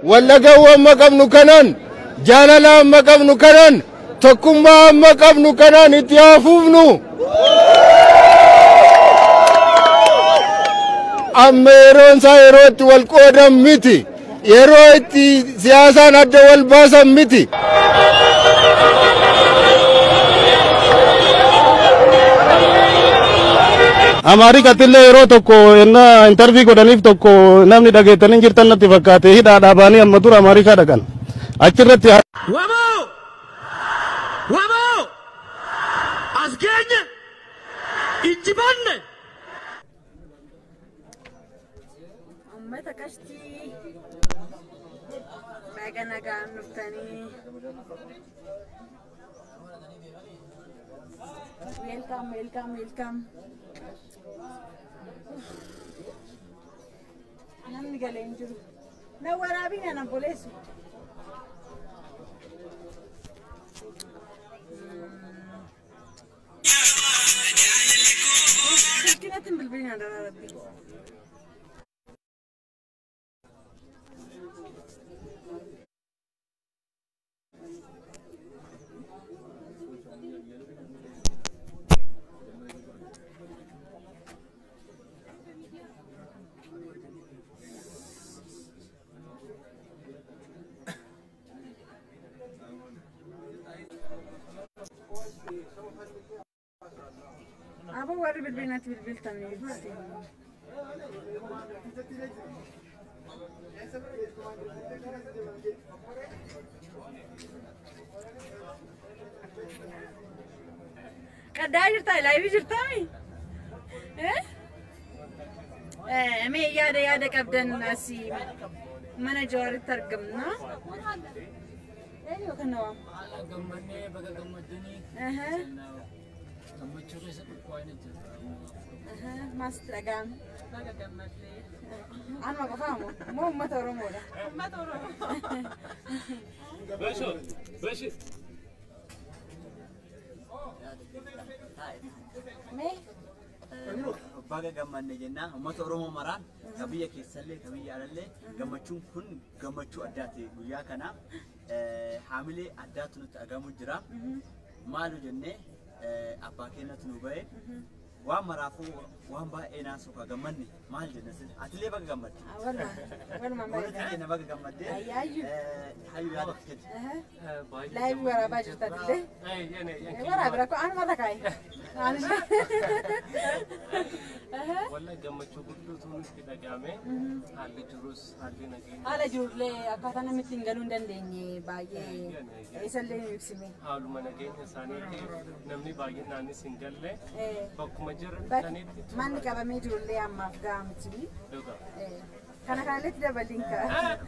Wallagawwan maqabnu kanan jaalalaan maqabnu kanan tokkummaan maqabnu kanan itti hafuufnu amma yeroon isaa yeroo itti wal qoodan miti yeroo itti siyaasaan adda wal baasan miti. Amari katille yeroo tokko enna interview godhaniif tokko namni dhageetanii jirtan natti fakkaate hidhaa dhaabanii amma dura Ameerikaa dhaqan achirratti wabo asgeenye injibanne ummata kashti bagana gaannuftani welcome namni galeen jiru na waraabina na boleessu kinatin bilbilina dara rabbi Apa wari bilbilna bilbil tamni kadda jirta live jirta mi me yaada qabdan asi mana jawar targamna ايوه كنا غمني بقى غمدني كمچو كيس كوين ما استرغام بقى غمدني انا ما فاهمه مو ما تورمو ما تورمو باشا مي بقى غمني جنا ما تورمو مران كبيه كيسله كبيه علله غمچون كن غمچو اداتي غيا كنا حاملي عدات نتأجمو جرا مالو جنة أباكينا تنوبه وام مرافو وام با إناسو كجمني مال جنة سد أتلي بقى جمد ولا ما تيجي بقى جمد هاي وياك كده لا يبغى باجي تدلي ورا بركو أنا ما ذكاي ولا جمد شو كله تونس كده جامع على جروس على جروس لي أكثر من تينغلون دندني باجي إيسالي يكسمي حاول ما نجين إنساني نمني باجي ناني سينجل لي بكم جر ناني ما نكابا ميجول لي أما فقام تيجي كنا كانت ده بدينكا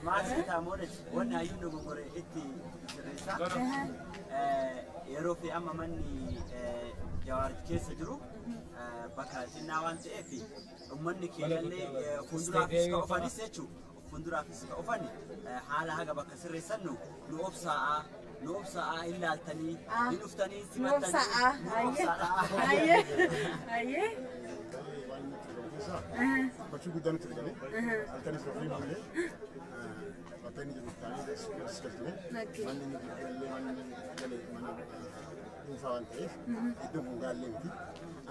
ما أنت مورد وانا ينو بمورد إتي رئيسا يروفي أما مني جوارد كيس جرو بكاتنا وان تأفي ومني كيالي فندرا فيسكا أفاني سيتشو فندرا فيسكا أفاني حالا هاga بكسر رئيسانو نوب ساعة إلا التاني ينفتني نوب ساعة هاي بشو قدامي ترجعني التاني سوفي مالي التاني جبتاني سكتني ماني نقول نفعل كيف يدوم قال لي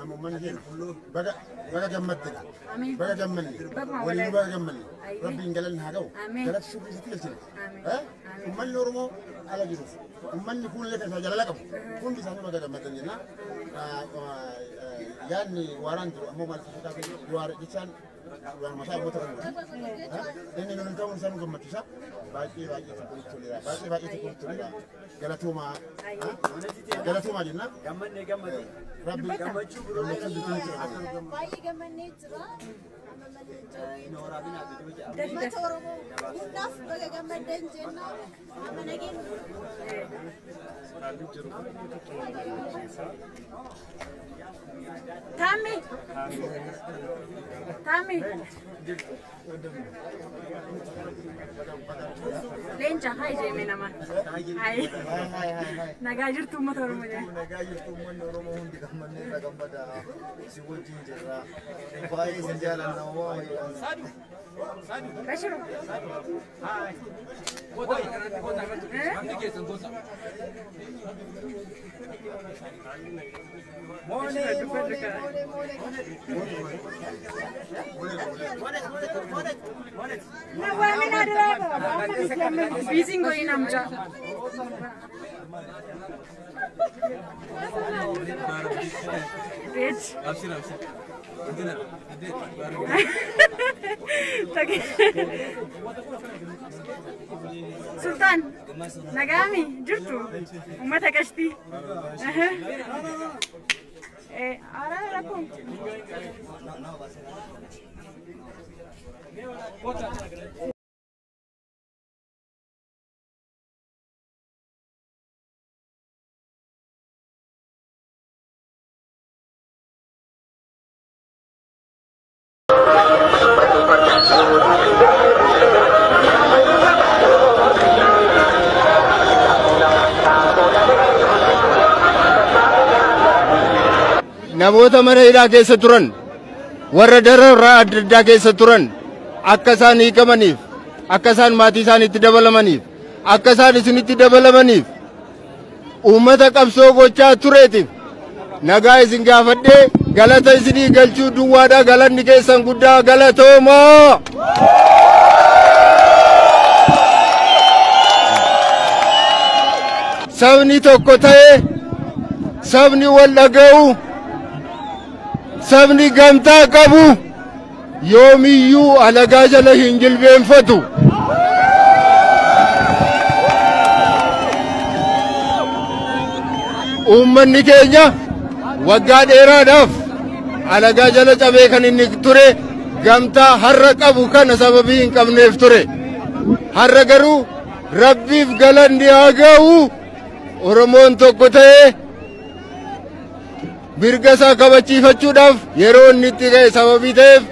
أما من هنا بقى جمدنا بقى جملني ولي بقى جملني ربي ينقل لنا هذا قالت شو بيصير كذا ها ومن نورمو على جروس ومن يكون لك سجل لكم كون بيسافر بقى جمدنا جنا يعني وارانتو أما ما تفكر وار كيسان وار مسافر بترول لأن نقول سانو جمدتشا باقي تقول تولي قالتوما جنا ربي باقي جمني ترى نورا بنا بدوجة ما تورمو وناف بقى جمدن جنا أما نجين تامي لين هاي جاي من أمان هاي نجاجر توم تورمو جاي نجاجر توم نورمو هندي كمان نرجم بدا سيبوجين جرا باي سنجالا نواه بشرو Sultan, Nagami, Jurtu, Umata Kashti. Ara Rakum. namoota mana hidhaa keessa turan warra dararraa adda addaa keessa turan akka isaan hiikamaniif akka isaan maatii isaaniitti dabalamaniif akka isaan isinitti dabalamaniif uummata qabsoo gochaa tureetiif nagaa isin gaafadhee galata isinii galchuu duwwaadha. Galanni keessan guddaa galatoomaa. Sabni tokko ta'ee sabni wal dhaga'u sabni gamtaa qabu yoomiyyuu alagaa jala hin jilbeenfatu. Uummanni keenya waggaa dheeraadhaaf alagaa jala cabee kan inni ture gamtaa har'a qabu kana sababii hin qabneef ture. Har'a garuu rabbiif galanni haa ga'u. Oromoon tokko ta'ee mirga isaa kabachiifachuudhaaf yeroo inni itti ga'e sababii ta'eef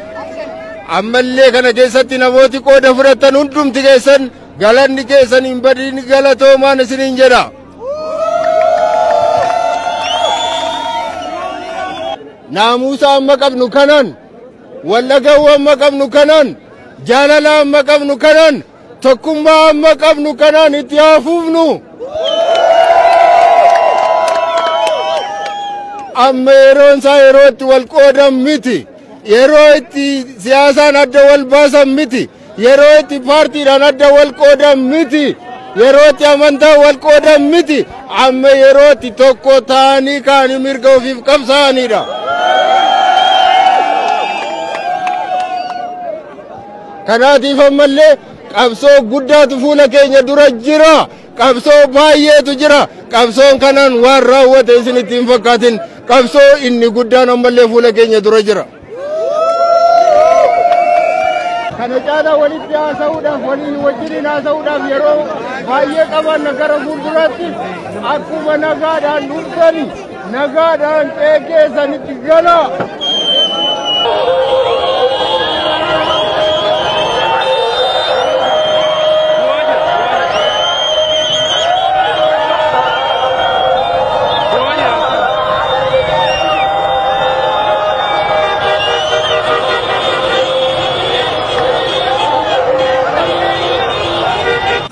ammallee kana keessatti namooti qooda fudhatan hundumti keessan galanni keessan hin badin galatoomaan isiniin jedha. Naamusa amma qabnu kanan wallaga'uu amma qabnu kanan jaalala amma qabnu kanan tokkummaa amma qabnu kanan itti hafuufnu. Amma yeroon isaa yeroo itti wal qoodan miti. Yeroo itti siyaasaan adda wal baasan miti. Yeroo itti paartiidhaan adda wal qoodan miti. Yeroo itti amantaa wal qoodan miti. Amma yeroo itti tokko ta'anii kaanii mirga ofiif qabsaa'anidha. Kanaatiif ammallee qabsoo guddaatu fuula keenya dura jira. Qabsoo baay'eetu jira. Qabsoon kanaan waan raawwate isinitti hin fakkaatin. Qabsoo inni guddaan ammallee fuula keenya dura jira. Kana caalaa walitti haasa'uudhaaf walii wajjin haasa'uudhaaf yeroo baay'ee qaban gara fuulduraatti akkuma nagaadhaan dhuftani nagaadhaan qeeqeessanitti gala.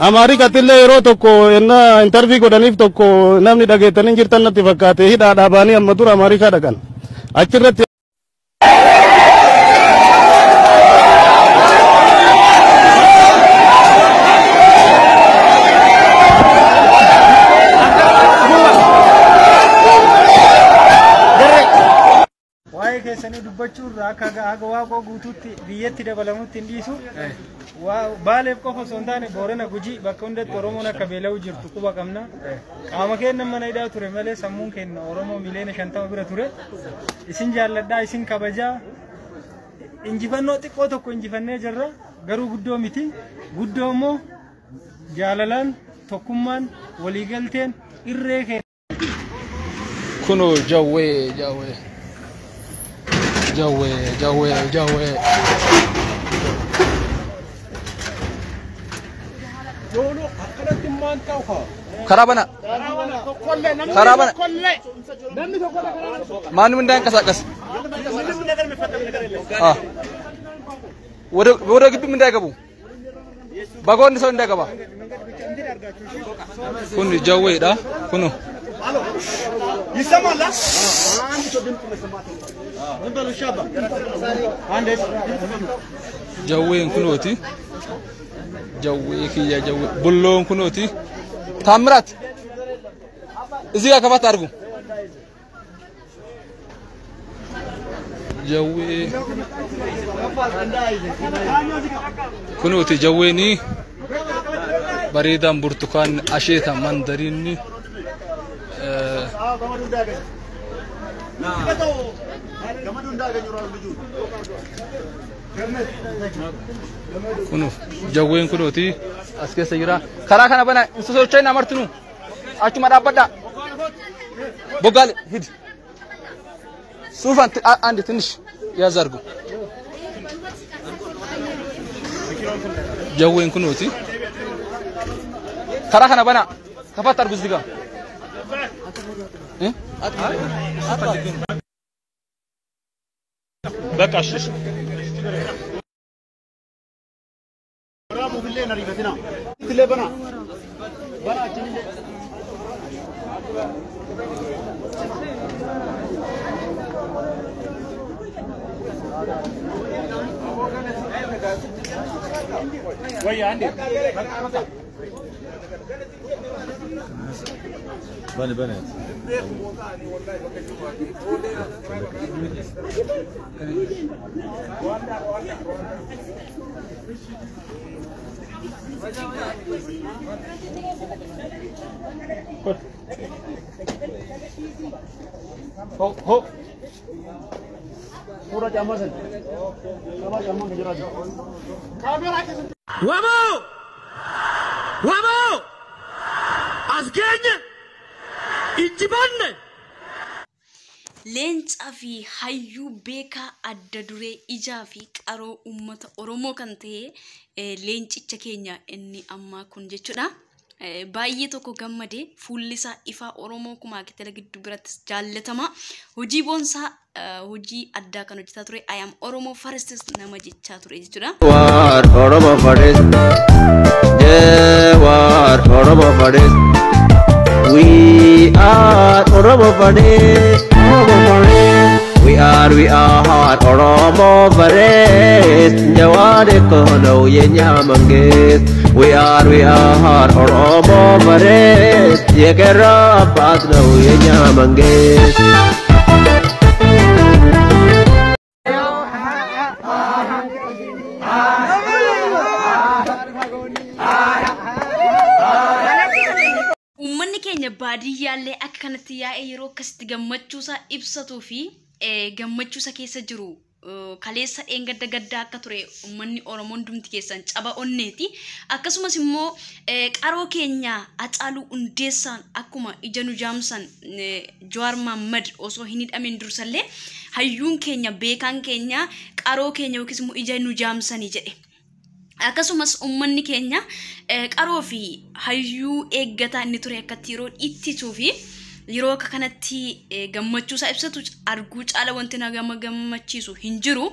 Amari katille yeroo tokko enna interview godhaniif tokko namni dhageettanii jirtan natti fakkaate hidhaa dhaabanii amma dura Ameerikaa dhaqan achirratti waa'ee keessanii dubbachuurraa akka waaqoo guutuutti biyyatti dabalamutti hin dhiisu baaleef qofa osoo hin taane Boorana Gujii bakka hundatti Oromoon akka beela'u jirtu quba qabna. Qaama keenya mana hidhaa ture malee sammuun keenya Oromoo miliyoona 50 bira ture. Isin jaalladhaa isin kabajaa injifannoo xiqqoo tokko injifannee jirra garuu guddoo miti. Guddoo immoo jaalalaan tokkummaan waliigalteen irree keenya. Kuno jawwee jawwee jawwee jawwee jawwee. Karabana karabana manu minda kasas waduh gibi minda kabu bagon so minda kaba Kun jawweedha. Kunu. يسمى لا Jawween kunooti. Jawwee kiyya jawwee. Bulloon kunooti. Taamiraat. Isii akka baata argu. Jawwee. Kunooti jawweeni. Bareedaan burtukaan asheeta mandariinni. Kunu jawween kunooti as keessa jira. Karaa kana bana isa socho'in amartinu. Achuma dhaabbadhaa. Boggaale hidi. Suufan andi tinish yaa zargu. Jawween kunooti. Karaa kana bana kafaatti argus diga. በቃ እሺ ወይ አንዴ بني بنات هو पूरा जामा से जामा गुजरात وابو أسجن إنجبان Leencaa fi hayyuu beekaa adda duree ijaa fi qaroo uummata Oromoo kan ta'e leencicha keenya inni ammaa kun jechuudha. Baay'ee tokko gammadee fuulli isaa ifaa Oromoo kumaa kitala gidduu biratti jaallatama. Hojii boonsaa hojii addaa kan hojjetaa ture. I am Oromoo First nama jechaa ture jechuudha. War Oromoo First. War Oromoo First. We are Oromo First. We are Oromo First. Jawade kono yenya manges. We are Oromo First. Yekera patno yenya manges. Uummanni keenya baadiyyaallee akka kanatti yaa'ee yeroo akkasitti gammachuusaa ibsatuu fi gammachuusa keessa jiru kaleessa dheengadda gaddaa akka ture uummanni Oromoon dumti keessan caba onneeti. Akkasumas immoo qaroo keenya Hacaaluu Hundeessaan akkuma ija nu jaamsan Jawaar Mohaammed osoo hin hidhamin dursallee hayyuun keenya beekaan keenya qaroo keenya yookiis immoo ija nu jaamsanii jedhe. Akkasumas uummanni keenya qaroo fi hayyuu eeggataa inni ture akka yeroo ittisuu fi yeroo akka kanatti gammachuusaa ibsatu arguu caala wanti nama gammachiisu hin jiru.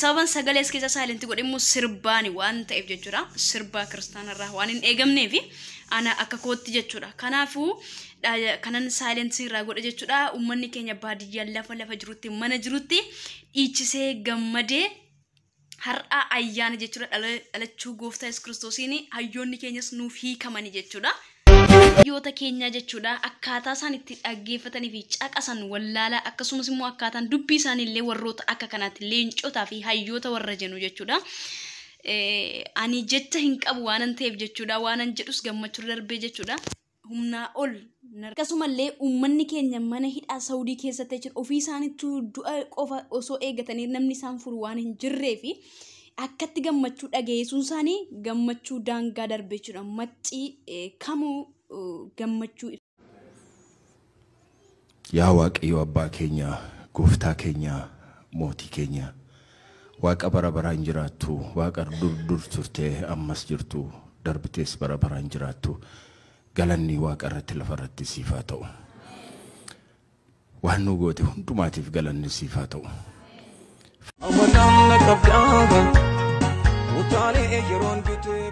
Sababan sagalee as keessa silent godhe immoo sirbaani waan ta'eef jechuudha. Sirbaa kiristaanarraa waan hin eegamneef ana akka kootti jechuudha. Kanaafuu kanan silent irraa godhe jechuudha. Uummanni keenya baadiyyaa lafa jirutti mana jirutti dhiichisee gammadee har'a ayyaana jechuudha dhalachuu gooftaa Yesuus Kiristoosiin hayyoonni keenyas nuuf hiikamani jechuudha. Hayyoota keenya jechuudha akkaataa isaan itti dhaggeeffatanii fi caqasan wallaalaa akkasumas immoo akkaataan dubbii isaanii illee warroota akka kanaatti leencotaa fi hayyoota warra jennu jechuudha. Ani jecha hin qabu waanan ta'eef jechuudha waanan jedhus gammachuu darbee jechuudha. Humnaa ol akkasumallee uummanni keenya mana hidhaa Saawudii keessatti jechuudha ofii isaaniitu du'a qofa osoo eeggatanii namni isaan furu waan hin jirreef akkatti gammachuu dhageessuun isaanii gammachuu daangaa darbee jechuudha. Maccii kamuu gammachuu. Yaa Waaqayyo abbaa keenya gooftaa keenya mootii keenya Waaqa bara baraan jiraattu Waaqa dur turtee ammas jirtu darbitees bara baraan jiraattu. Galanni Waaqa irratti lafa irratti siif haa ta'u. Waan nu goote hundumaatiif galanni siif haa ta'u. Amanaan na qabdaa, utaalee yeroon bitee